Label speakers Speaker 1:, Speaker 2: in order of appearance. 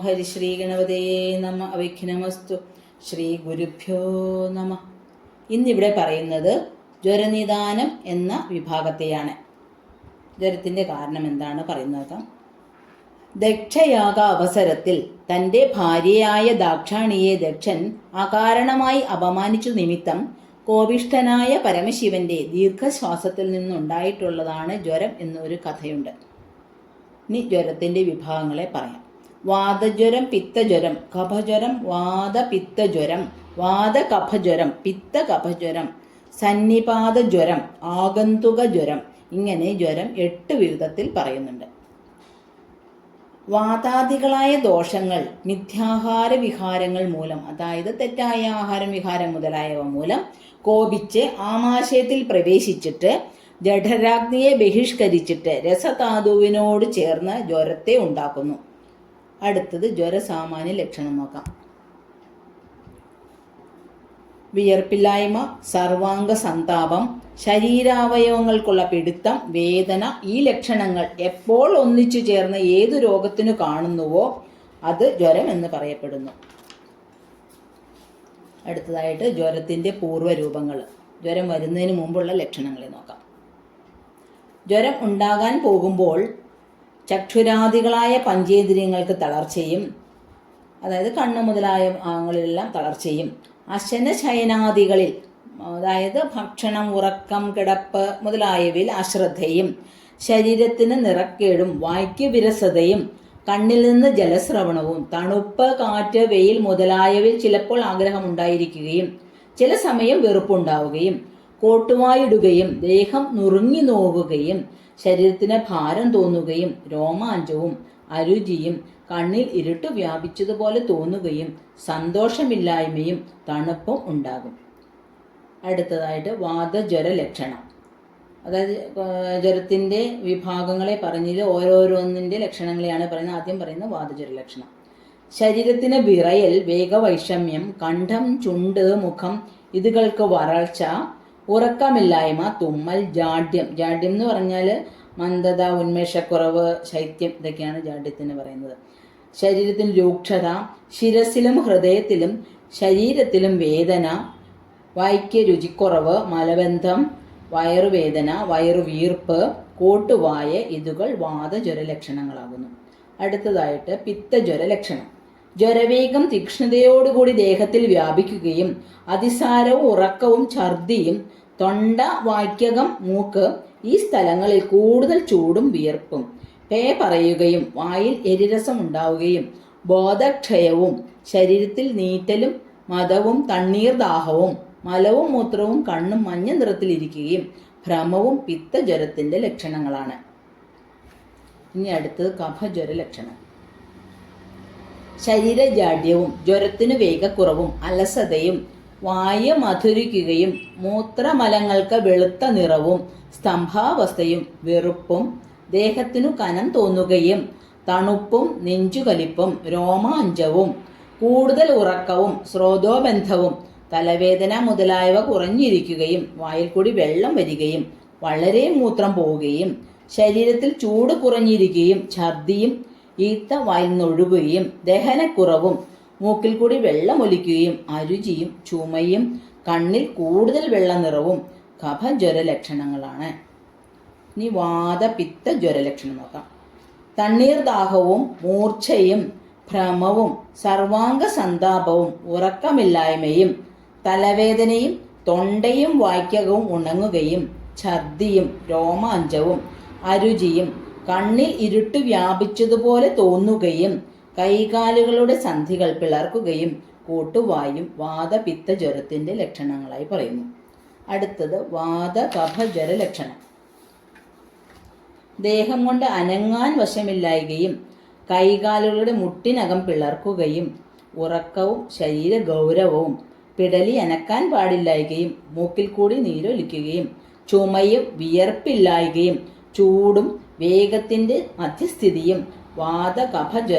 Speaker 1: ഹരിശ്രീ ഗണപതേ നമ. അവിഘ്നമസ്തു. ശ്രീ ഗുരുഭ്യോ നമ. ഇന്നിവിടെ പറയുന്നത് ജ്വരനിദാനം എന്ന വിഭാഗത്തെയാണ്. ജ്വരത്തിൻ്റെ കാരണം എന്താണ് പറയുന്നത്. ദക്ഷയാഗ അവസരത്തിൽ തൻ്റെ ഭാര്യയായ ദാക്ഷാണിയെ ദക്ഷൻ അകാരണമായി അപമാനിച്ചു നിമിത്തം കോപിഷ്ഠനായ പരമശിവന്റെ ദീർഘശ്വാസത്തിൽ നിന്നുണ്ടായിട്ടുള്ളതാണ് ജ്വരം എന്നൊരു കഥയുണ്ട്. ഇനി ജ്വരത്തിൻ്റെ വിഭാഗങ്ങളെ പറയാം. വാതജ്വരം, പിത്തജ്വരം, കഫജ്വരം, വാതപിത്തജ്വരം, വാതകഫജ്വരം, പിത്തകഫജ്വരം, സന്നിപാതജ്വരം, ആഗന്തുക ജ്വരം. ഇങ്ങനെ ജ്വരം 8 വിധത്തിൽ പറയുന്നുണ്ട്. വാതാദികളായ ദോഷങ്ങൾ മിഥ്യാഹാര വിഹാരങ്ങൾ മൂലം, അതായത് തെറ്റായ ആഹാരം വിഹാരം മുതലായവ മൂലം കോപിച്ച് ആമാശയത്തിൽ പ്രവേശിച്ചിട്ട് ജഠരാഗ്നിയെ ബഹിഷ്കരിച്ചിട്ട് രസധാതുവിനോട് ചേർന്ന് ജ്വരത്തെ ഉണ്ടാക്കുന്നു. അടുത്തത് ജ്വരസാമാന്യ ലക്ഷണം നോക്കാം. വിയർപ്പില്ലായ്മ, സർവാംഗ സന്താപം, ശരീരാവയവങ്ങൾക്കുള്ള പിടുത്തം, വേദന. ഈ ലക്ഷണങ്ങൾ എപ്പോൾ ഒന്നിച്ചു ചേർന്ന് ഏതു രോഗത്തിനു കാണുന്നുവോ അത് ജ്വരം എന്ന് പറയപ്പെടുന്നു. അടുത്തതായിട്ട് ജ്വരത്തിൻ്റെ പൂർവ്വരൂപങ്ങൾ, ജ്വരം വരുന്നതിന് മുമ്പുള്ള ലക്ഷണങ്ങളെ നോക്കാം. ജ്വരം ഉണ്ടാകാൻ പോകുമ്പോൾ ചക്ഷുരാദികളായ പഞ്ചേന്ദ്രിയങ്ങൾക്ക് തളർച്ചയും, അതായത് കണ്ണ് മുതലായ ഭാഗങ്ങളിലെല്ലാം തളർച്ചയും, അശനശയനാദികളിൽ, അതായത് ഭക്ഷണം, ഉറക്കം, കിടപ്പ് മുതലായവയിൽ അശ്രദ്ധയും, ശരീരത്തിന് നിറക്കേടും വായ്ക്ക് വിരസതയും, കണ്ണിൽ നിന്ന് ജലസ്രവണവും, തണുപ്പ്, കാറ്റ്, വെയിൽ മുതലായവയിൽ ചിലപ്പോൾ ആഗ്രഹമുണ്ടായിരിക്കുകയും ചില സമയം വെറുപ്പുണ്ടാവുകയും, കോട്ടുവായിടുകയും ദേഹം നുറുങ്ങി നോവുകയും ശരീരത്തിന് ഭാരം തോന്നുകയും രോമാഞ്ചവും അരുചിയും കണ്ണിൽ ഇരുട്ട് വ്യാപിച്ചതുപോലെ തോന്നുകയും സന്തോഷമില്ലായ്മയും തണുപ്പും ഉണ്ടാകും. അടുത്തതായിട്ട് വാതജ്വര ലക്ഷണം, അതായത് ജ്വരത്തിൻ്റെ വിഭാഗങ്ങളെ പറഞ്ഞതിൽ ഓരോന്നിൻ്റെ ലക്ഷണങ്ങളെയാണ് പറയുന്നത്. ആദ്യം പറയുന്നത് വാതജ്വര ലക്ഷണം. ശരീരത്തിന് വിറയൽ, വേഗവൈഷമ്യം, കണ്ഠം, ചുണ്ട്, മുഖം ഇതുകൾക്ക് വരൾച്ച, ഉറക്കമില്ലായ്മ, തുമ്മൽ, ജാഡ്യം. ജാഡ്യം എന്ന് പറഞ്ഞാൽ മന്ദത, ഉന്മേഷക്കുറവ്, ശൈത്യം, ഇതൊക്കെയാണ് ജാഡ്യത്തിന് പറയുന്നത്. ശരീരത്തിന് രൂക്ഷത, ശിരസിലും ഹൃദയത്തിലും ശരീരത്തിലും വേദന, വായ്ക്ക് രുചിക്കുറവ്, മലബന്ധം, വയറുവേദന, വയറുവീർപ്പ്, കോട്ടുവായ ഇതുകൾ വാതജ്വര ലക്ഷണങ്ങളാകുന്നു. അടുത്തതായിട്ട് പിത്തജ്വര ലക്ഷണം. ജ്വരവേഗം തീക്ഷ്ണതയോടുകൂടി ദേഹത്തിൽ വ്യാപിക്കുകയും അതിസാരവും ഉറക്കവും ഛർദിയും, തൊണ്ട, വായ്ക്കകം, മൂക്ക് ഈ സ്ഥലങ്ങളിൽ കൂടുതൽ ചൂടും വിയർപ്പും, പേ പറയുകയും വായിൽ എരിരസം ഉണ്ടാവുകയും ബോധക്ഷയവും, ശരീരത്തിൽ നീറ്റലും മദവും തണ്ണീർദാഹവും, മലവും മൂത്രവും കണ്ണും മഞ്ഞ നിറത്തിലിരിക്കുകയും ഭ്രമവും പിത്തജ്വരത്തിൻ്റെ ലക്ഷണങ്ങളാണ്. ഇനി അടുത്തത് കഫജ്വര ലക്ഷണം. ശരീരജാഡ്യവും ജ്വരത്തിനു വേഗക്കുറവും അലസതയും, വായു മധുരിക്കുകയും മൂത്രമലങ്ങൾക്ക് വെളുത്ത നിറവും സ്തംഭാവസ്ഥയും വെറുപ്പും, ദേഹത്തിനു കനം തോന്നുകയും തണുപ്പും നെഞ്ചുകലിപ്പും രോമാഞ്ചവും, കൂടുതൽ ഉറക്കവും സ്രോതോബന്ധവും, തലവേദന മുതലായവ കുറഞ്ഞിരിക്കുകയും വായിൽ കൂടി വെള്ളം വരികയും വളരെ മൂത്രം പോവുകയും ശരീരത്തിൽ ചൂട് കുറഞ്ഞിരിക്കുകയും ഛർദിയും ഈത്ത വായിൽ നിന്നൊഴുകുകയും ദഹനക്കുറവും, മൂക്കിൽ കൂടി വെള്ളമൊലിക്കുകയും അരുചിയും ചുമയും കണ്ണിൽ കൂടുതൽ വെള്ള നിറവും കഫജ്വര ലക്ഷണങ്ങളാണ്. ഇനി വാതപിത്ത ജ്വര ലക്ഷണം നോക്കാം. തണ്ണീർദാഹവും മൂർച്ഛയും ഭ്രമവും സർവാംഗ സന്താപവും ഉറക്കമില്ലായ്മയും തലവേദനയും തൊണ്ടയും വായ്ക്കകവും ഉണങ്ങുകയും ഛർദിയും രോമാഞ്ചവും അരുചിയും കണ്ണിൽ ഇരുട്ട് വ്യാപിച്ചതുപോലെ തോന്നുകയും കൈകാലുകളുടെ സന്ധികൾ പിളർക്കുകയും കൂട്ടുവായും വാതപിത്ത ജ്വരത്തിൻ്റെ ലക്ഷണങ്ങളായി പറയുന്നു. അടുത്തത് വാതകഫജ്വര ലക്ഷണം. ദേഹം കൊണ്ട് അനങ്ങാൻ വശമില്ലായ്കയും കൈകാലുകളുടെ മുട്ടിനകം പിളർക്കുകയും ഉറക്കവും ശരീര ഗൗരവവും, പിടലി അനക്കാൻ പാടില്ലായ്കയും മൂക്കിൽ കൂടി നീരൊലിക്കുകയും ചുമയും വിയർപ്പില്ലായ്കയും ചൂടും വേഗത്തിൻ്റെ മധ്യസ്ഥിതിയും വാതകഫജ്വര